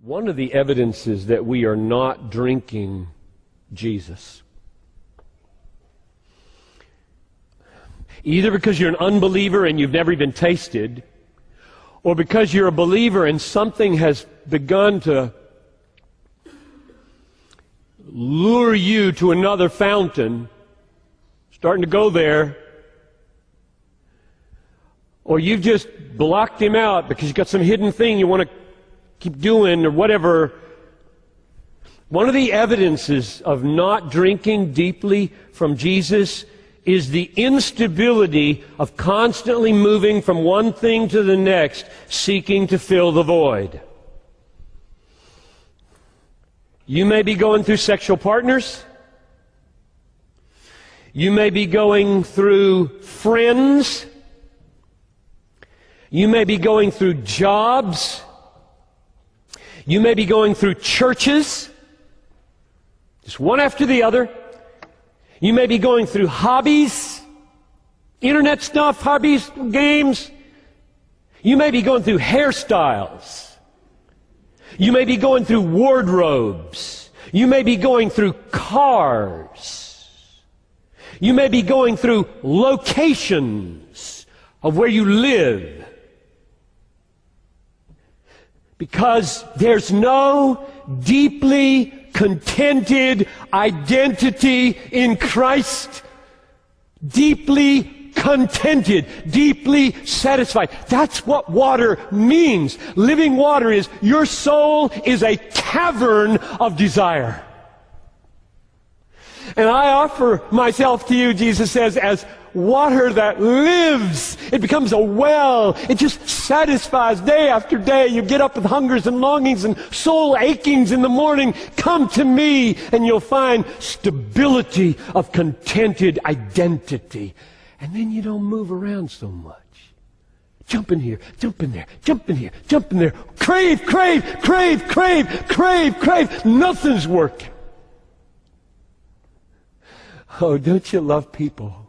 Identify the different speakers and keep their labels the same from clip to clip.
Speaker 1: One of the evidences that we are not drinking Jesus, either because you're an unbeliever and you've never even tasted, or because you're a believer and something has begun to lure you to another fountain, starting to go there, or you've just blocked him out because you've got some hidden thing you want to keep doing or whatever. One of the evidences of not drinking deeply from Jesus is the instability of constantly moving from one thing to the next, seeking to fill the void. You may be going through sexual partners. You may be going through friends. You may be going through jobs. You may be going through churches, just one after the other. You may be going through hobbies, internet stuff, hobbies, games. You may be going through hairstyles. You may be going through wardrobes. You may be going through cars. You may be going through locations of where you live. Because there's no deeply contented identity in Christ. Deeply contented, deeply satisfied. That's what water means. Living water is, your soul is a cavern of desire. And I offer myself to you, Jesus says, as water that lives. It becomes a well. It just satisfies day after day. You get up with hungers and longings and soul achings in the morning. Come to me and you'll find stability of contented identity. And then you don't move around so much. Jump in here, jump in there, jump in here, jump in there. Crave, crave, crave, crave, crave, crave. Nothing's working. Oh, don't you love people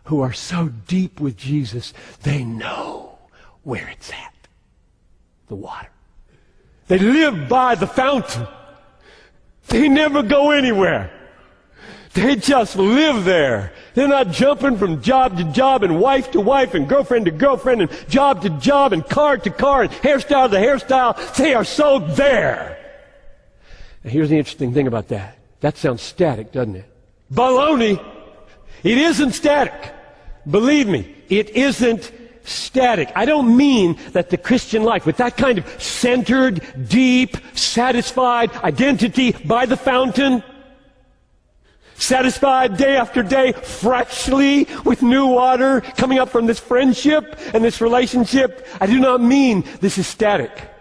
Speaker 1: who are so deep with Jesus, they know where it's at, the water. They live by the fountain. They never go anywhere. They just live there. They're not jumping from job to job and wife to wife and girlfriend to girlfriend and job to job and car to car and hairstyle to hairstyle. They are so there. Now, here's the interesting thing about that. That sounds static, doesn't it? Baloney. It isn't static. Believe me, it isn't static. I don't mean that the Christian life, with that kind of centered, deep, satisfied identity by the fountain, satisfied day after day, freshly with new water coming up from this friendship and this relationship, I do not mean this is static.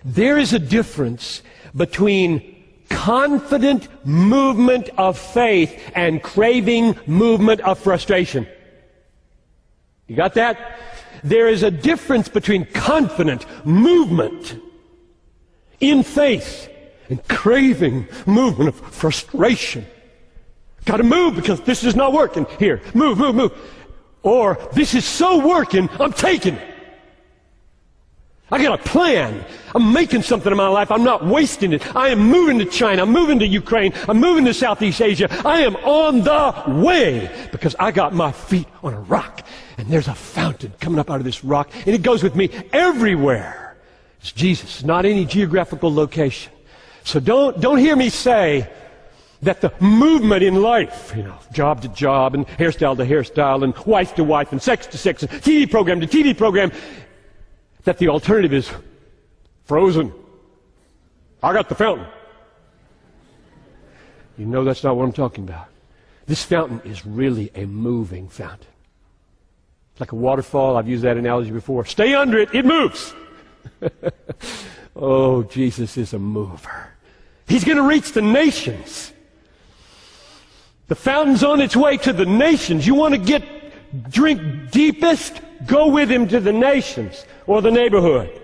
Speaker 1: There is a difference between confident movement of faith and craving movement of frustration. You got that? There is a difference between confident movement in faith and craving movement of frustration. Got to move because this is not working. Here, move, move, move. Or this is so working, I'm taking it. I got a plan. I'm making something in my life. I'm not wasting it. I am moving to China. I'm moving to Ukraine. I'm moving to Southeast Asia. I am on the way because I got my feet on a rock. And there's a fountain coming up out of this rock. And it goes with me everywhere. It's Jesus, not any geographical location. So don't hear me say that the movement in life, job to job and hairstyle to hairstyle and wife to wife and sex to sex and TV program to TV program, that the alternative is frozen. I got the fountain. You know that's not what I'm talking about. This fountain is really a moving fountain. It's like a waterfall. I've used that analogy before. Stay under it. It moves. Oh, Jesus is a mover. He's going to reach the nations. The fountain's on its way to the nations. You want to drink deepest? Go with him to the nations or the neighborhood.